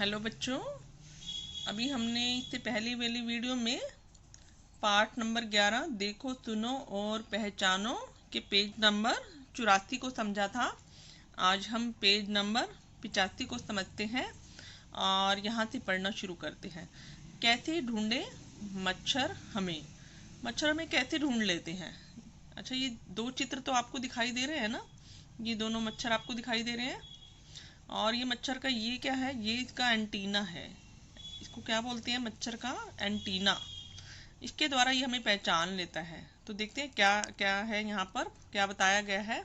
Hello बच्चों, अभी हमने इससे पहली वाली वीडियो में पार्ट नंबर 11 देखो सुनो और पहचानो के पेज नंबर 84 को समझा था। आज हम पेज नंबर 85 को समझते हैं और यहाँ से पढ़ना शुरू करते हैं। कैसे ढूंढे मच्छर हमें कैसे ढूंढ लेते हैं। अच्छा, ये दो चित्र तो आपको दिखाई दे रहे हैं ना, ये दोनों मच्छर आपको दिखाई दे रहे हैं। और ये मच्छर का ये क्या है, ये इसका एंटीना है। इसको क्या बोलते हैं, मच्छर का एंटीना। इसके द्वारा ये हमें पहचान लेता है। तो देखते हैं क्या क्या है, यहाँ पर क्या बताया गया है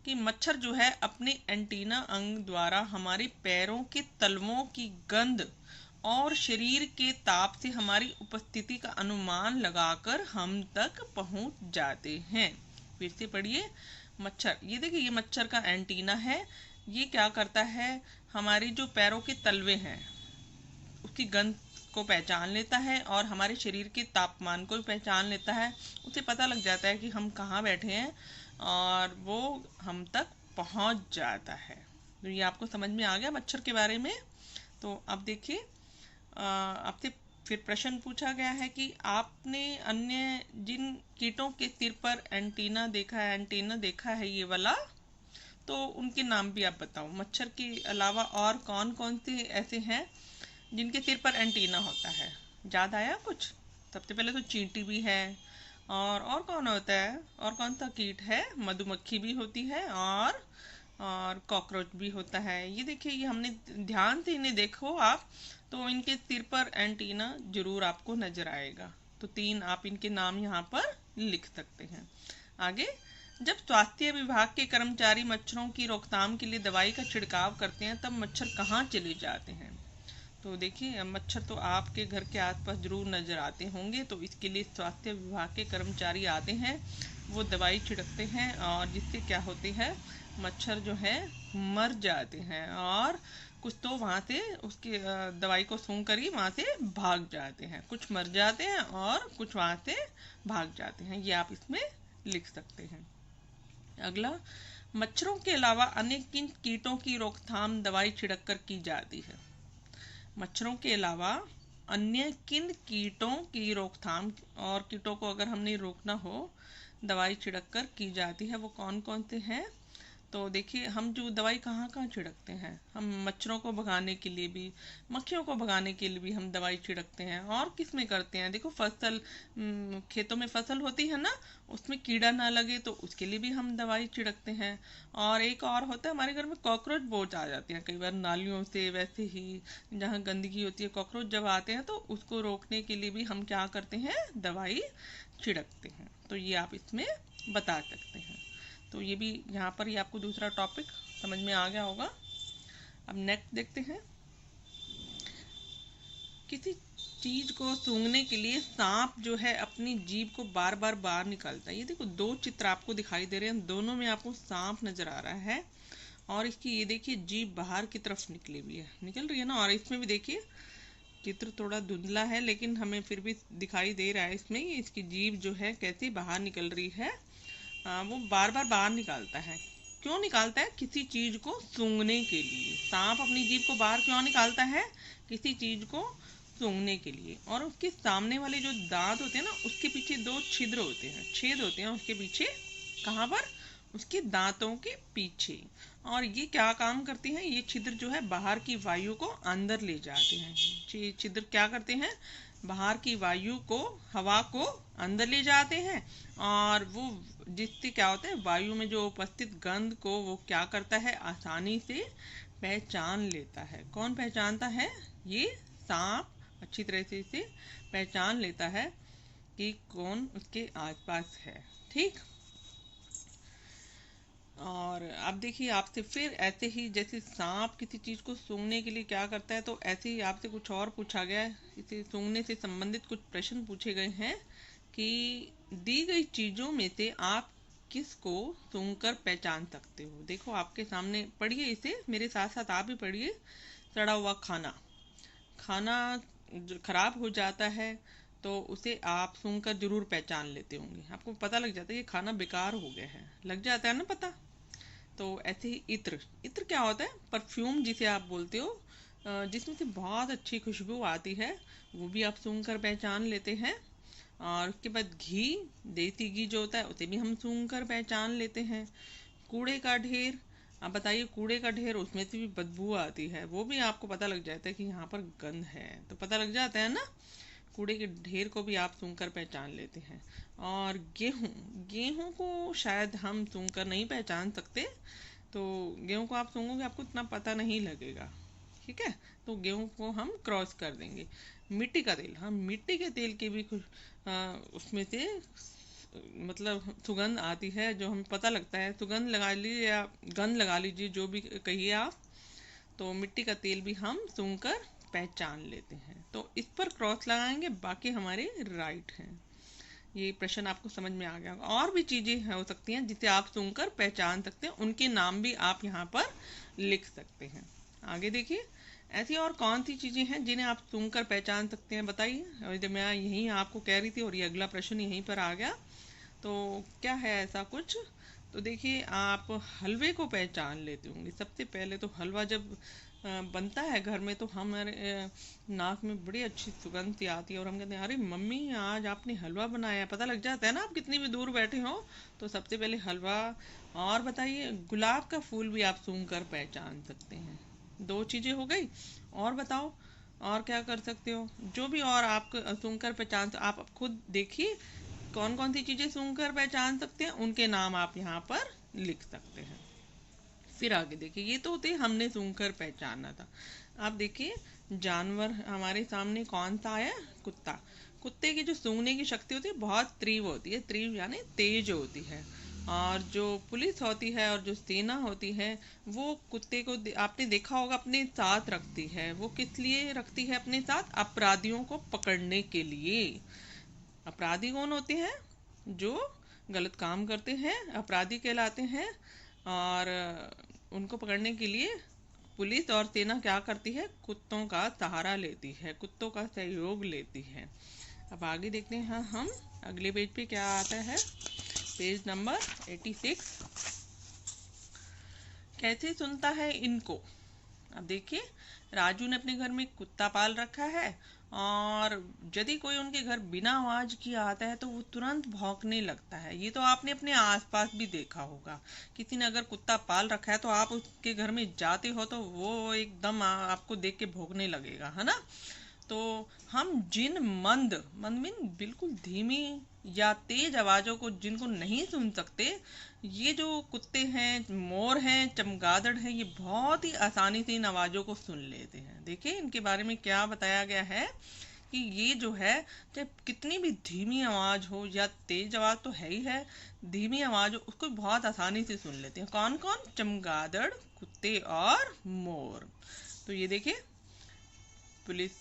कि मच्छर जो है अपने एंटीना अंग द्वारा हमारे पैरों के तलवों की गंध और शरीर के ताप से हमारी उपस्थिति का अनुमान लगाकर हम तक पहुंच जाते हैं। फिर से पढ़िए, मच्छर, ये देखिए ये मच्छर का एंटीना है। ये क्या करता है, हमारे जो पैरों के तलवे हैं उसकी गंध को पहचान लेता है और हमारे शरीर के तापमान को भी पहचान लेता है। उसे पता लग जाता है कि हम कहाँ बैठे हैं और वो हम तक पहुँच जाता है। तो ये आपको समझ में आ गया मच्छर के बारे में। तो अब देखिए, आपसे फिर प्रश्न पूछा गया है कि आपने अन्य जिन कीटों के सिर पर एंटीना देखा है ये वाला, तो उनके नाम भी आप बताओ। मच्छर के अलावा और कौन कौन से ऐसे हैं जिनके सिर पर एंटीना होता है, याद आया कुछ? सबसे पहले तो चींटी भी है, और कौन होता है, और कौन सा कीट है, मधुमक्खी भी होती है, और कॉकरोच भी होता है। ये देखिए, ये हमने ध्यान से इन्हें देखो आप, तो इनके सिर पर एंटीना जरूर आपको नजर आएगा। तो 3 आप इनके नाम यहाँ पर लिख सकते हैं। आगे, जब स्वास्थ्य विभाग के कर्मचारी मच्छरों की रोकथाम के लिए दवाई का छिड़काव करते हैं तब मच्छर कहाँ चले जाते हैं? तो देखिए, मच्छर तो आपके घर के आसपास जरूर नज़र आते होंगे। तो इसके लिए स्वास्थ्य विभाग के कर्मचारी आते हैं, वो दवाई छिड़कते हैं और जिससे क्या होती है, मच्छर जो है मर जाते हैं। और कुछ तो वहाँ से उसकी दवाई को सूंघ कर ही वहाँ से भाग जाते हैं। कुछ मर जाते हैं और कुछ वहाँ से भाग जाते हैं। ये आप इसमें लिख सकते हैं। अगला, मच्छरों के अलावा अन्य किन कीटों की रोकथाम दवाई छिड़क कर की जाती है? मच्छरों के अलावा अन्य किन कीटों की रोकथाम, और कीटों को अगर हमने रोकना हो दवाई छिड़क कर की जाती है, वो कौन कौन से हैं? तो देखिए, हम जो दवाई कहाँ कहाँ छिड़कते हैं, हम मच्छरों को भगाने के लिए भी, मक्खियों को भगाने के लिए भी हम दवाई छिड़कते हैं। और किस में करते हैं, देखो फसल, खेतों में फसल होती है ना, उसमें कीड़ा ना लगे तो उसके लिए भी हम दवाई छिड़कते हैं। और एक और होता है, हमारे घर में कॉकरोच बहुत आ जाते हैं कई बार नालियों से, वैसे ही जहाँ गंदगी होती है, कॉकरोच जब आते हैं तो उसको रोकने के लिए भी हम क्या करते हैं, दवाई छिड़कते हैं। तो ये आप इसमें बता सकते हैं। तो ये भी यहाँ पर ही आपको दूसरा टॉपिक समझ में आ गया होगा। अब नेक्स्ट देखते हैं, किसी चीज को सूंघने के लिए सांप जो है अपनी जीभ को बार बार बाहर निकालता है। ये देखो, 2 चित्र आपको दिखाई दे रहे हैं, दोनों में आपको सांप नजर आ रहा है और इसकी ये देखिए जीभ बाहर की तरफ निकली हुई है, निकल रही है ना। और इसमें भी देखिए, चित्र थोड़ा धुंधला है लेकिन हमें फिर भी दिखाई दे रहा है इसमें, इसकी जीभ जो है कैसे बाहर निकल रही है। वो बार बार बाहर निकालता है। क्यों निकालता है? किसी चीज को सूंघने के लिए। सांप अपनी जीभ को बाहर क्यों निकालता है? किसी चीज को सूंघने के लिए। और उसके सामने वाले जो दांत होते हैं ना, उसके पीछे 2 छिद्र होते हैं, छेद होते हैं उसके पीछे। कहाँ पर? उसके दांतों के पीछे। और ये क्या काम करते हैं, ये छिद्र जो है बाहर की वायु को अंदर ले जाते हैं। ये छिद्र क्या करते हैं, बाहर की वायु को, हवा को अंदर ले जाते हैं। और वो जिससे क्या होता है, वायु में जो उपस्थित गंध को वो क्या करता है, आसानी से पहचान लेता है। कौन पहचानता है? ये सांप अच्छी तरह से इसे पहचान लेता है कि कौन उसके आसपास है। ठीक। और अब देखिए, आपसे फिर ऐसे ही जैसे सांप किसी चीज को सूंघने के लिए क्या करता है, तो ऐसे ही आपसे कुछ और पूछा गया है। इसे सूंघने से संबंधित कुछ प्रश्न पूछे गए हैं कि दी गई चीजों में से आप किसको सूंघकर पहचान सकते हो। देखो आपके सामने, पढ़िए इसे मेरे साथ साथ आप भी पढ़िए। सड़ा हुआ खाना, खाना जो खराब हो जाता है तो उसे आप सूंघकर जरूर पहचान लेते होंगे। आपको पता लग जाता है ये खाना बेकार हो गया है, लग जाता है ना पता। तो ऐसे ही इत्र, इत्र क्या होता है? परफ्यूम जिसे आप बोलते हो, जिसमें से बहुत अच्छी खुशबू आती है, वो भी आप सूंघ कर पहचान लेते हैं। और उसके बाद घी, देसी घी जो होता है उसे भी हम सूंघ कर पहचान लेते हैं। कूड़े का ढेर, आप बताइए कूड़े का ढेर, उसमें से भी बदबू आती है, वो भी आपको पता लग जाता है कि यहाँ पर गंध है, तो पता लग जाता है ना। कूड़े के ढेर को भी आप सूंघ कर पहचान लेते हैं। और गेहूँ, गेहूँ को शायद हम सूंघ कर नहीं पहचान सकते, तो गेहूँ को आप सूंघोगे आपको इतना पता नहीं लगेगा, ठीक है, तो गेहूँ को हम क्रॉस कर देंगे। मिट्टी का तेल, हाँ मिट्टी के तेल की भी कुछ उसमें से मतलब सुगंध आती है, जो हमें पता लगता है, सुगंध लगा लीजिए या गंध लगा लीजिए, जो भी कहिए आप, तो मिट्टी का तेल भी हम सूंघ कर पहचान लेते हैं। तो इस पर क्रॉस लगाएंगे, बाकी हमारे राइट हैं। ये प्रश्न आपको समझ में आ गया होगा। और भी चीज़ें हो सकती हैं जिसे आप सूंघ कर पहचान सकते हैं, उनके नाम भी आप यहाँ पर लिख सकते हैं। आगे देखिए, ऐसी और कौन सी चीज़ें हैं जिन्हें आप सूंघ कर पहचान सकते हैं, बताइए। और जब मैं यहीं आपको कह रही थी और ये अगला प्रश्न यहीं पर आ गया, तो क्या है ऐसा कुछ। तो देखिए, आप हलवे को पहचान लेते होंगे। सबसे पहले तो हलवा जब बनता है घर में, तो हमारे नाक में बड़ी अच्छी सुगंध सी आती है, और हम कहते हैं अरे मम्मी आज आपने हलवा बनाया है, पता लग जाता है ना, आप कितनी भी दूर बैठे हो। तो सबसे पहले हलवा। और बताइए, गुलाब का फूल भी आप सूंघ कर पहचान सकते हैं। दो चीज़ें हो गई, और बताओ और क्या कर सकते हो, जो भी और आप सूंघ कर पहचान, आप खुद देखिए कौन कौन सी चीज़ें सूंघ कर पहचान सकते हैं, उनके नाम आप यहाँ पर लिख सकते हैं। फिर आगे देखिए, ये तो होते हमने सूंघ कर पहचाना था। आप देखिए, जानवर हमारे सामने कौन सा आया, कुत्ता। कुत्ते की जो सूंघने की शक्ति होती है बहुत तीव्र होती है, तीव्र यानी तेज होती है। और जो पुलिस होती है और जो सेना होती है, वो कुत्ते को आपने देखा होगा अपने साथ रखती है। वो किस लिए रखती है अपने साथ, अपराधियों को पकड़ने के लिए। अपराधी कौन होते हैं, जो गलत काम करते हैं, अपराधी कहलाते हैं। और उनको पकड़ने के लिए पुलिस और सेना क्या करती है, कुत्तों का सहारा लेती है, कुत्तों का सहयोग लेती है। अब आगे देखते हैं, हाँ हम अगले पेज पे क्या आता है, पेज नंबर 86। कैसे सुनता है इनको। अब देखिए, राजू ने अपने घर में कुत्ता पाल रखा है, और यदि कोई उनके घर बिना आवाज किए आता है तो वो तुरंत भौंकने लगता है। ये तो आपने अपने आसपास भी देखा होगा, किसी ने अगर कुत्ता पाल रखा है तो आप उसके घर में जाते हो तो वो एकदम आपको देख के भौंकने लगेगा, है ना। तो हम जिन मंद मंद मीन बिल्कुल धीमी या तेज आवाजों को जिनको नहीं सुन सकते, ये जो कुत्ते हैं, मोर हैं, चमगादड़ हैं, ये बहुत ही आसानी से इन आवाजों को सुन लेते हैं। देखिए इनके बारे में क्या बताया गया है कि ये जो है, चाहे कितनी भी धीमी आवाज हो या तेज आवाज तो है ही है, धीमी आवाज हो उसको बहुत आसानी से सुन लेते हैं। कौन कौन, चमगादड़, कुत्ते और मोर। तो ये देखिए, पुलिस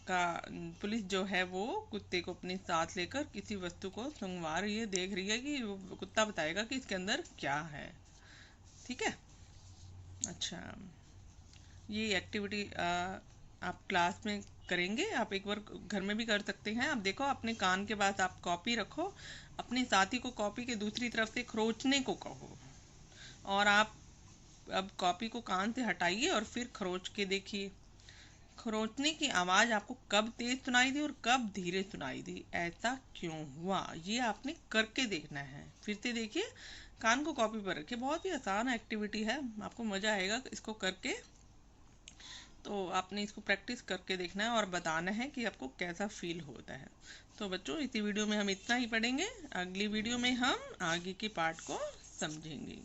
का पुलिस जो है वो कुत्ते को अपने साथ लेकर किसी वस्तु को सूंघवा रही है, देख रही है कि वो कुत्ता बताएगा कि इसके अंदर क्या है, ठीक है। अच्छा, ये एक्टिविटी आप क्लास में करेंगे, आप एक बार घर में भी कर सकते हैं। आप देखो, अपने कान के पास आप कॉपी रखो, अपने साथी को कॉपी के दूसरी तरफ से खरोचने को कहो, और आप अब कॉपी को कान से हटाइए और फिर खरोच के देखिए, खरोंचने की आवाज आपको कब तेज सुनाई दी और कब धीरे सुनाई दी, ऐसा क्यों हुआ, ये आपने करके देखना है। फिर से देखिए, कान को कॉपी पर रखिए, बहुत ही आसान एक्टिविटी है, आपको मजा आएगा इसको करके। तो आपने इसको प्रैक्टिस करके देखना है और बताना है कि आपको कैसा फील होता है। तो बच्चों, इसी वीडियो में हम इतना ही पढ़ेंगे, अगली वीडियो में हम आगे के पार्ट को समझेंगे।